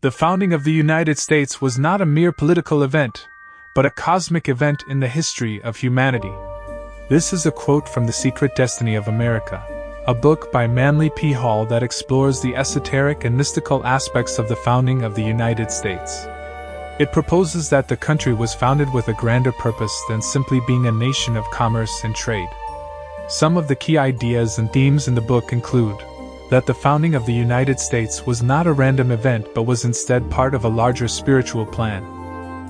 The founding of the United States was not a mere political event, but a cosmic event in the history of humanity. This is a quote from The Secret Destiny of America, a book by Manly P. Hall that explores the esoteric and mystical aspects of the founding of the United States. It proposes that the country was founded with a grander purpose than simply being a nation of commerce and trade. Some of the key ideas and themes in the book include that the founding of the United States was not a random event but was instead part of a larger spiritual plan.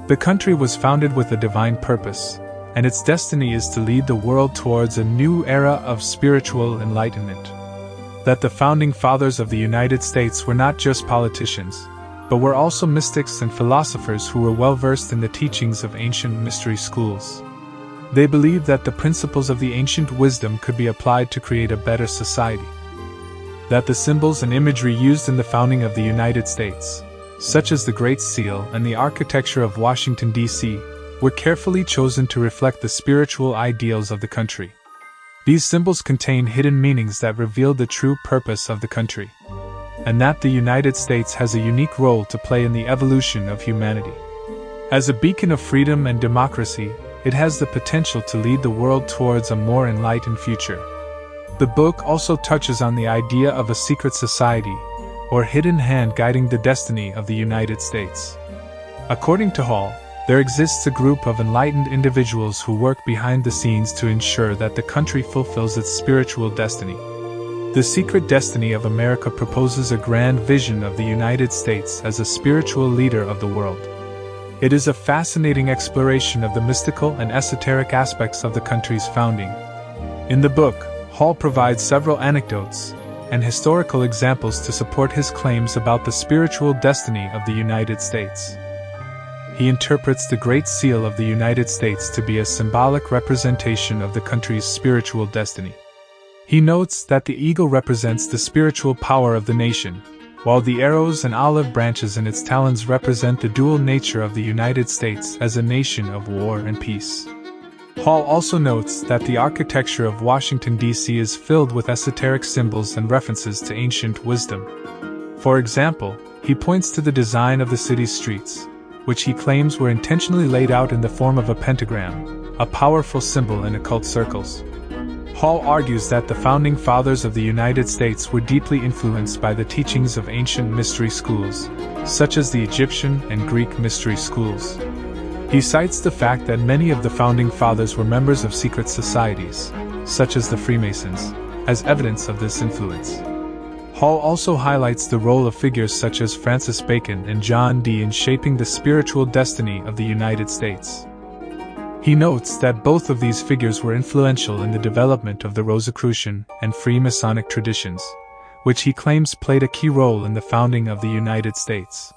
The country was founded with a divine purpose, and its destiny is to lead the world towards a new era of spiritual enlightenment. That the founding fathers of the United States were not just politicians, but were also mystics and philosophers who were well versed in the teachings of ancient mystery schools. They believed that the principles of the ancient wisdom could be applied to create a better society. That the symbols and imagery used in the founding of the United States, such as the Great Seal and the architecture of Washington, D.C., were carefully chosen to reflect the spiritual ideals of the country. These symbols contain hidden meanings that reveal the true purpose of the country, and that the United States has a unique role to play in the evolution of humanity. As a beacon of freedom and democracy, it has the potential to lead the world towards a more enlightened future. The book also touches on the idea of a secret society, or hidden hand guiding the destiny of the United States. According to Hall, there exists a group of enlightened individuals who work behind the scenes to ensure that the country fulfills its spiritual destiny. The Secret Destiny of America proposes a grand vision of the United States as a spiritual leader of the world. It is a fascinating exploration of the mystical and esoteric aspects of the country's founding. In the book, Hall provides several anecdotes and historical examples to support his claims about the spiritual destiny of the United States. He interprets the Great Seal of the United States to be a symbolic representation of the country's spiritual destiny. He notes that the eagle represents the spiritual power of the nation, while the arrows and olive branches in its talons represent the dual nature of the United States as a nation of war and peace. Hall also notes that the architecture of Washington, D.C. is filled with esoteric symbols and references to ancient wisdom. For example, he points to the design of the city's streets, which he claims were intentionally laid out in the form of a pentagram, a powerful symbol in occult circles. Hall argues that the founding fathers of the United States were deeply influenced by the teachings of ancient mystery schools, such as the Egyptian and Greek mystery schools. He cites the fact that many of the founding fathers were members of secret societies, such as the Freemasons, as evidence of this influence. Hall also highlights the role of figures such as Francis Bacon and John Dee in shaping the spiritual destiny of the United States. He notes that both of these figures were influential in the development of the Rosicrucian and Freemasonic traditions, which he claims played a key role in the founding of the United States.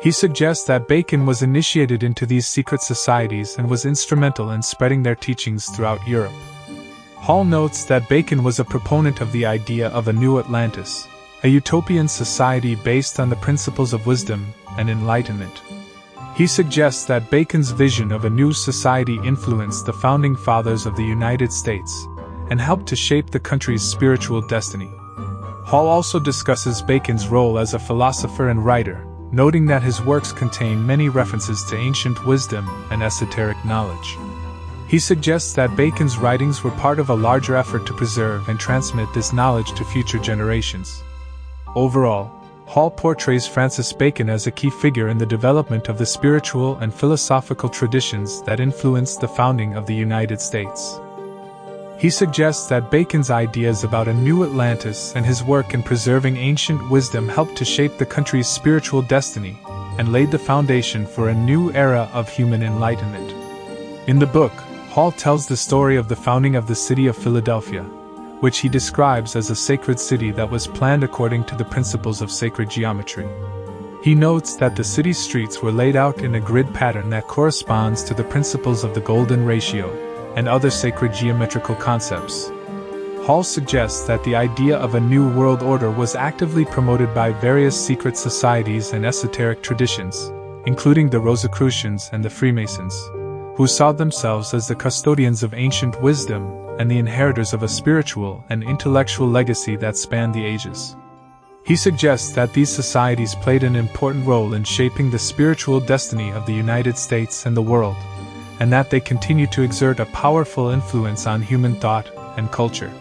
He suggests that Bacon was initiated into these secret societies and was instrumental in spreading their teachings throughout Europe. Hall notes that Bacon was a proponent of the idea of a new Atlantis, a utopian society based on the principles of wisdom and enlightenment. He suggests that Bacon's vision of a new society influenced the founding fathers of the United States and helped to shape the country's spiritual destiny. Hall also discusses Bacon's role as a philosopher and writer, noting that his works contain many references to ancient wisdom and esoteric knowledge. He suggests that Bacon's writings were part of a larger effort to preserve and transmit this knowledge to future generations. Overall, Hall portrays Francis Bacon as a key figure in the development of the spiritual and philosophical traditions that influenced the founding of the United States. He suggests that Bacon's ideas about a new Atlantis and his work in preserving ancient wisdom helped to shape the country's spiritual destiny and laid the foundation for a new era of human enlightenment. In the book, Hall tells the story of the founding of the city of Philadelphia, which he describes as a sacred city that was planned according to the principles of sacred geometry. He notes that the city's streets were laid out in a grid pattern that corresponds to the principles of the golden ratio and other sacred geometrical concepts. Hall suggests that the idea of a new world order was actively promoted by various secret societies and esoteric traditions, including the Rosicrucians and the Freemasons, who saw themselves as the custodians of ancient wisdom and the inheritors of a spiritual and intellectual legacy that spanned the ages. He suggests that these societies played an important role in shaping the spiritual destiny of the United States and the world, and that they continue to exert a powerful influence on human thought and culture.